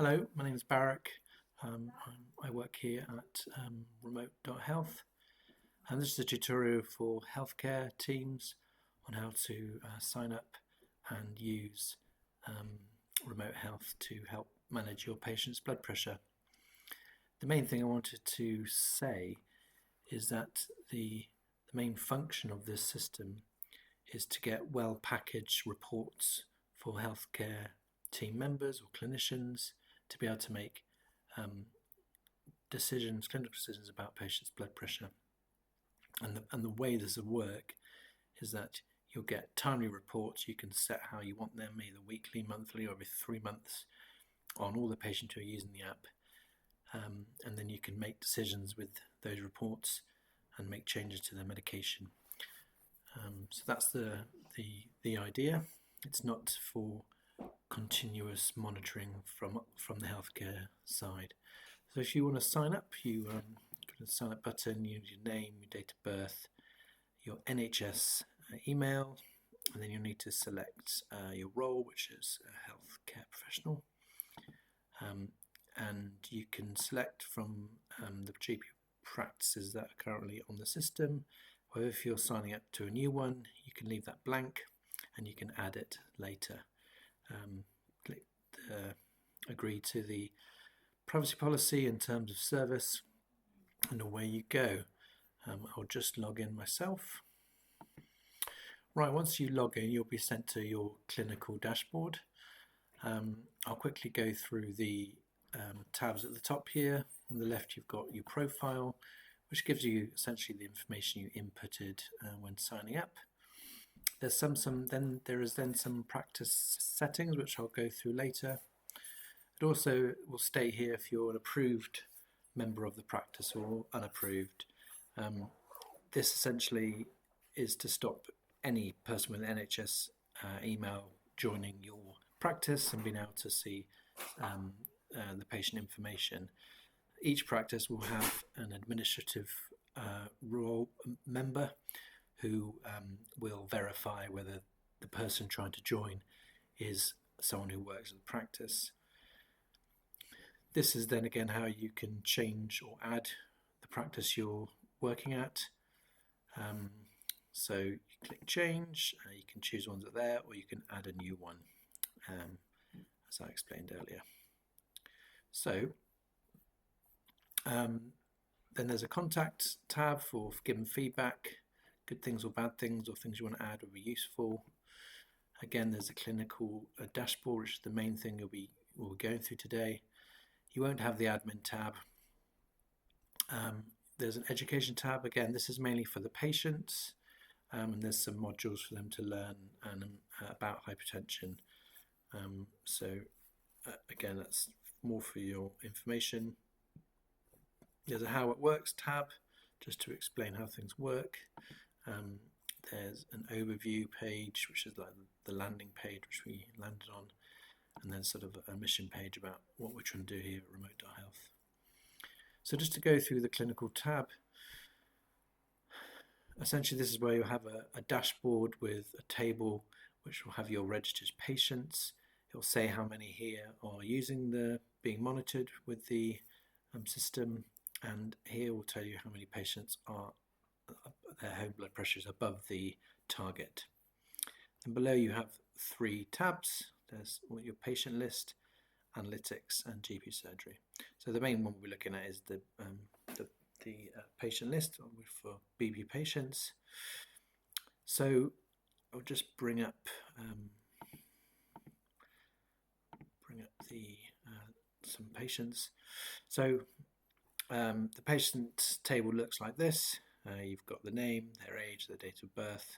Hello, my name is Barak. I work here at Rmote Health, and this is a tutorial for healthcare teams on how to sign up and use Remote Health to help manage your patient's blood pressure. The main thing I wanted to say is that the main function of this system is to get well-packaged reports for healthcare team members or clinicians to be able to make clinical decisions about patients' blood pressure. And the way this will work is that you'll get timely reports. You can set how you want them, either weekly, monthly, or every 3 months, on all the patients who are using the app. And then you can make decisions with those reports and make changes to their medication. So that's the idea. It's not for continuous monitoring from the healthcare side. So if you want to sign up, you go to the sign up button, you use your name, your date of birth, your NHS email, and then you'll need to select your role, which is a healthcare professional. And you can select from the GP practices that are currently on the system, or if you're signing up to a new one, you can leave that blank and you can add it later. Click agree to the privacy policy in terms of service, and away you go. I'll just log in myself. Right, once you log in, you'll be sent to your clinical dashboard. I'll quickly go through the tabs at the top here. On the left, you've got your profile, which gives you essentially the information you inputted when signing up. There's there is some practice settings, which I'll go through later. It also will state here if you're an approved member of the practice or unapproved. This essentially is to stop any person with an NHS email joining your practice and being able to see the patient information. Each practice will have an administrative role member who will verify whether the person trying to join is someone who works at the practice. This is then again how you can change or add the practice you're working at. So you click change, you can choose ones that are there, or you can add a new one, as I explained earlier. So then there's a contact tab for giving feedback, good things or bad things, or things you want to add would be useful. Again, there's a clinical dashboard, which is the main thing we'll be going through today. You won't have the admin tab. There's an education tab. Again, this is mainly for the patients, and there's some modules for them to learn about hypertension. Again, that's more for your information. There's a how it works tab, just to explain how things work. There's an overview page, which is like the landing page which we landed on, and then sort of a mission page about what we're trying to do here at Rmote Health. So just to go through the clinical tab, essentially this is where you'll have a dashboard with a table which will have your registered patients. It'll say how many here are being monitored with the system, and here will tell you how many patients are their home blood pressure is above the target. And below you have 3 tabs. There's your patient list, analytics, and GP surgery. So the main one we're looking at is the patient list for BP patients. So I'll just bring up some patients. So the patient table looks like this. You've got the name, their age, their date of birth,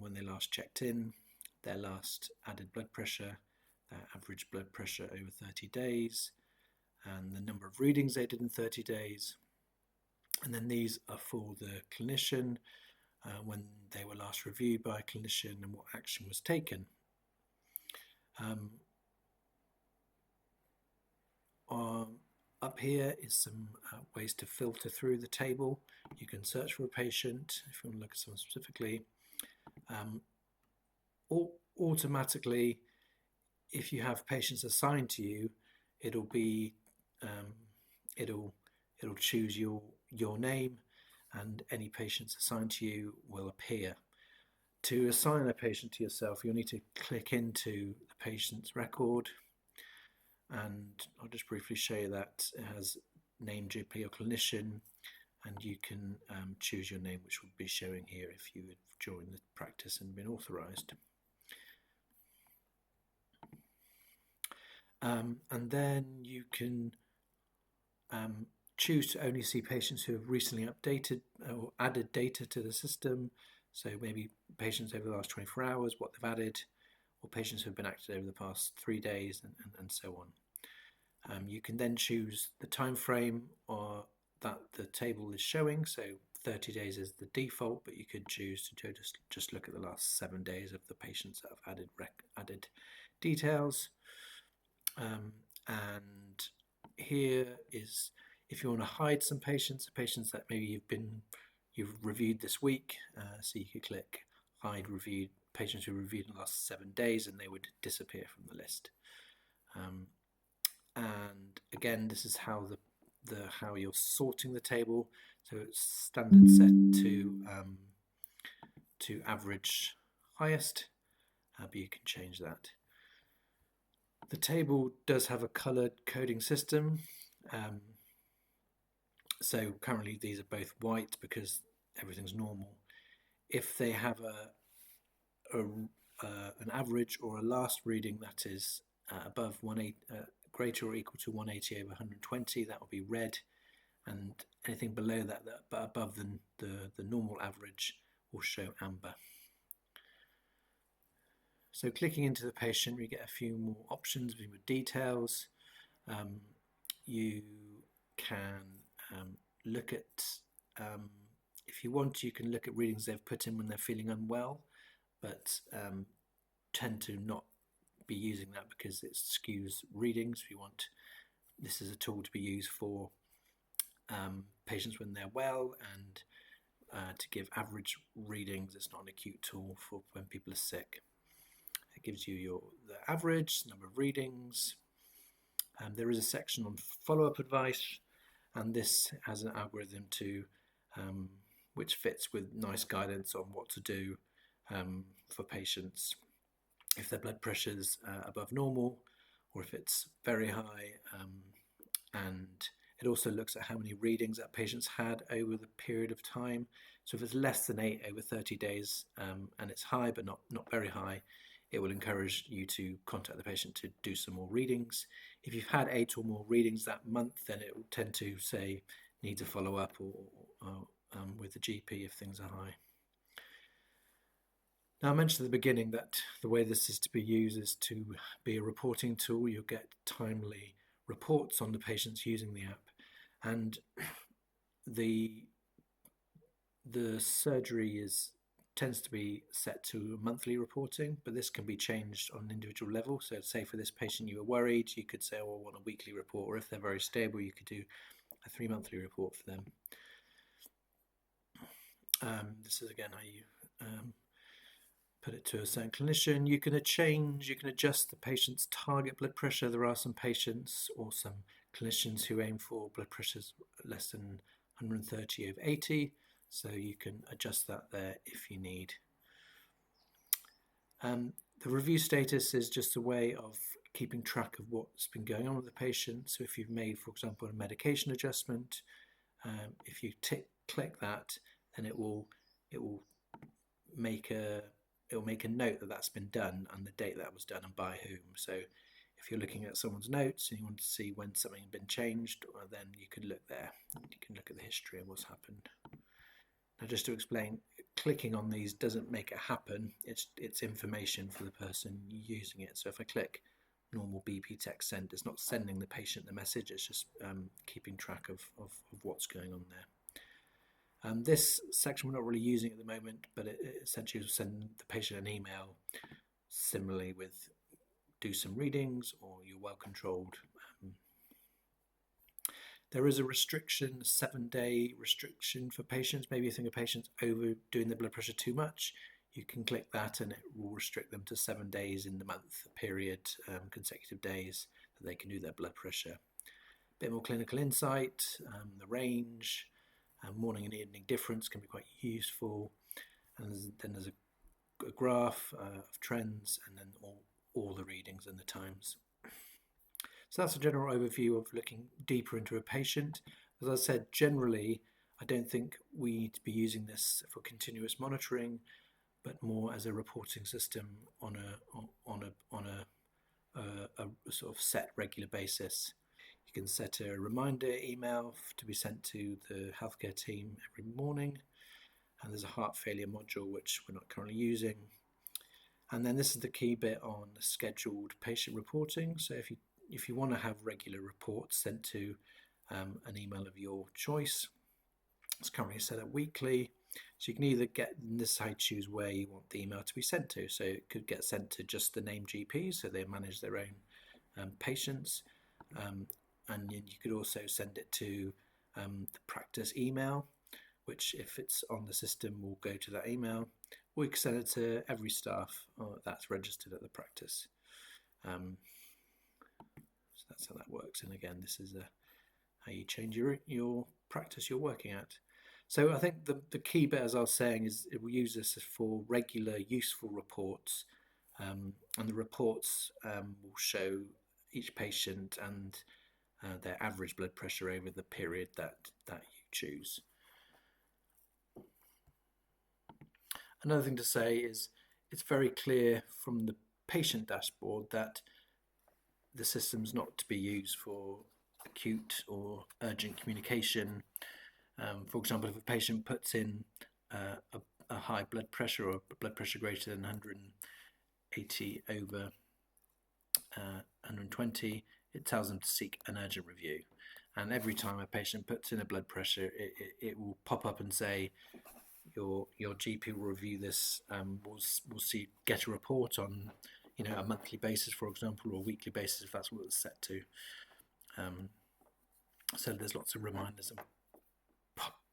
when they last checked in, their last added blood pressure, their average blood pressure over 30 days, and the number of readings they did in 30 days. And then these are for the clinician, when they were last reviewed by a clinician and what action was taken. Up here is some ways to filter through the table. You can search for a patient if you want to look at someone specifically. Automatically, if you have patients assigned to you, it'll be um, it'll choose your name, and any patients assigned to you will appear. To assign a patient to yourself, you'll need to click into the patient's record, and I'll just briefly show you that. It has name, GP or clinician, and you can choose your name, which will be showing here if you had joined the practice and been authorised. And then you can choose to only see patients who have recently updated or added data to the system. So maybe patients over the last 24 hours, what they've added, or patients who have been active over the past 3 days, and so on. You can then choose the time frame or that the table is showing. So 30 days is the default, but you could choose to just look at the last 7 days of the patients that have added details. And here is if you want to hide some patients that maybe you've reviewed this week. So you could click hide reviewed patients who reviewed in the last 7 days, and they would disappear from the list. And again, this is how how you're sorting the table. So it's standard set to average highest, but you can change that. The table does have a coloured coding system. So currently these are both white because everything's normal. If they have an average or a last reading that is above greater or equal to 180 over 120, that will be red, and anything below that but above the normal average will show amber. So clicking into the patient, we get a few more options with details. You can look at, if you want, you can look at readings they've put in when they're feeling unwell, but tend to not be using that because it skews readings. We want this as a tool to be used for patients when they're well, and to give average readings. It's not an acute tool for when people are sick. It gives you the average number of readings. There is a section on follow-up advice, and this has an algorithm which fits with nice guidance on what to do for patients if their blood pressure's above normal, or if it's very high. And it also looks at how many readings that patient's had over the period of time. So if it's less than 8 over 30 days and it's high but not very high, it will encourage you to contact the patient to do some more readings. If you've had 8 or more readings that month, then it will tend to say need to follow up or with the GP if things are high. Now, I mentioned at the beginning that the way this is to be used is to be a reporting tool. You'll get timely reports on the patients using the app, and the surgery tends to be set to monthly reporting, but this can be changed on an individual level. So say for this patient you were worried, you could say, oh, I want a weekly report, or if they're very stable, you could do a 3-monthly report for them. This is again how you put it to a certain clinician. You can adjust the patient's target blood pressure. There are some patients or some clinicians who aim for blood pressures less than 130 over 80. So you can adjust that there if you need. The review status is just a way of keeping track of what's been going on with the patient. So if you've made, for example, a medication adjustment, if you click that, then it will make a note that that's been done and the date that was done and by whom. So if you're looking at someone's notes and you want to see when something had been changed, then you could look there. You can look at the history of what's happened. Now, just to explain, clicking on these doesn't make it happen. It's information for the person using it. So if I click normal BP text send, it's not sending the patient the message, it's just keeping track of what's going on there. This section we're not really using at the moment, but it essentially will send the patient an email similarly with do some readings or you're well controlled. There is a restriction, a 7-day restriction for patients. Maybe you think a patient's overdoing their blood pressure too much. You can click that and it will restrict them to 7 days in the month period, consecutive days that they can do their blood pressure. A bit more clinical insight, the range, morning and evening difference can be quite useful. And then there's a graph of trends, and then all the readings and the times. So that's a general overview of looking deeper into a patient. As I said, generally, I don't think we need to be using this for continuous monitoring, but more as a reporting system on a sort of set regular basis. You can set a reminder email to be sent to the healthcare team every morning, and there's a heart failure module which we're not currently using. And then this is the key bit on the scheduled patient reporting. So if you want to have regular reports sent to an email of your choice, it's currently set up weekly. So you can either get, this is how you choose where you want the email to be sent to. So it could get sent to just the named GPs, so they manage their own patients. And you could also send it to the practice email, which if it's on the system will go to that email. Or you can send it to every staff that's registered at the practice. So that's how that works. And again, this is how you change your practice you're working at. So I think the key bit, as I was saying, is we use this for regular, useful reports, and the reports will show each patient and their average blood pressure over the period that you choose. Another thing to say is it's very clear from the patient dashboard that the system's not to be used for acute or urgent communication. For example, if a patient puts in a high blood pressure or blood pressure greater than 180 over 120, it tells them to seek an urgent review. And every time a patient puts in a blood pressure, it will pop up and say, your GP will review this. We'll get a report on, a monthly basis, for example, or a weekly basis if that's what it's set to. So there's lots of reminders and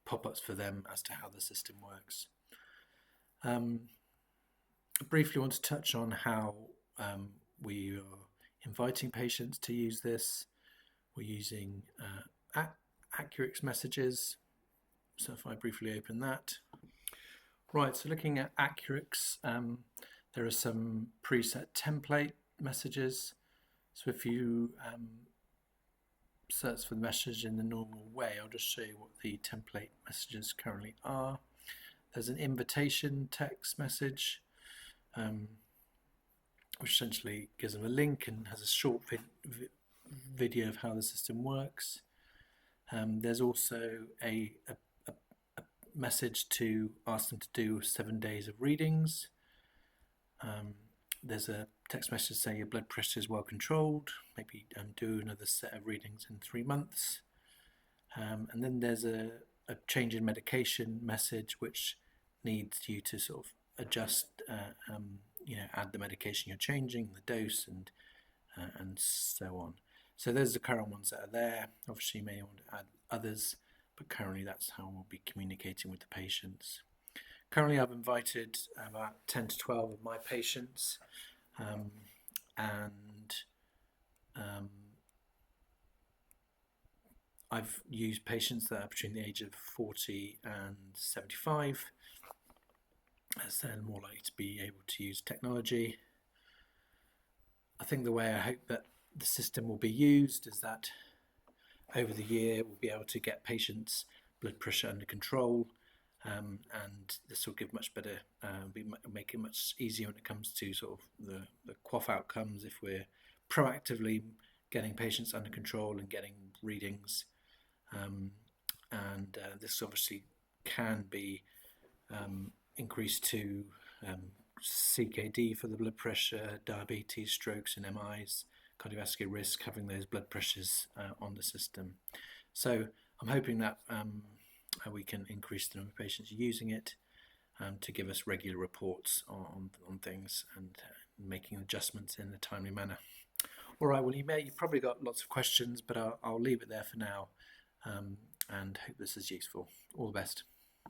pop-ups for them as to how the system works. I briefly want to touch on how we are inviting patients to use this. We're using Accurix messages. So if I briefly open that. Right, so looking at Accurix, there are some preset template messages. So if you search for the message in the normal way, I'll just show you what the template messages currently are. There's an invitation text message, which essentially gives them a link and has a short video of how the system works. There's also a message to ask them to do 7 days of readings. There's a text message saying your blood pressure is well controlled, maybe do another set of readings in 3 months. And then there's a change in medication message which needs you to sort of adjust, add the medication you're changing, the dose, and so on. So those are the current ones that are there. Obviously you may want to add others, but currently that's how we'll be communicating with the patients. Currently I've invited about 10 to 12 of my patients, and I've used patients that are between the age of 40 and 75, as they're more likely to be able to use technology. I think the way I hope that the system will be used is that over the year we'll be able to get patients' blood pressure under control, and this will give much better, make it much easier when it comes to sort of the QOF outcomes if we're proactively getting patients under control and getting readings. This obviously can be increased to CKD for the blood pressure, diabetes, strokes and MIs, cardiovascular risk, having those blood pressures on the system. So I'm hoping that we can increase the number of patients using it to give us regular reports on things and making adjustments in a timely manner. All right, well, you've probably got lots of questions, but I'll leave it there for now, and hope this is useful. All the best.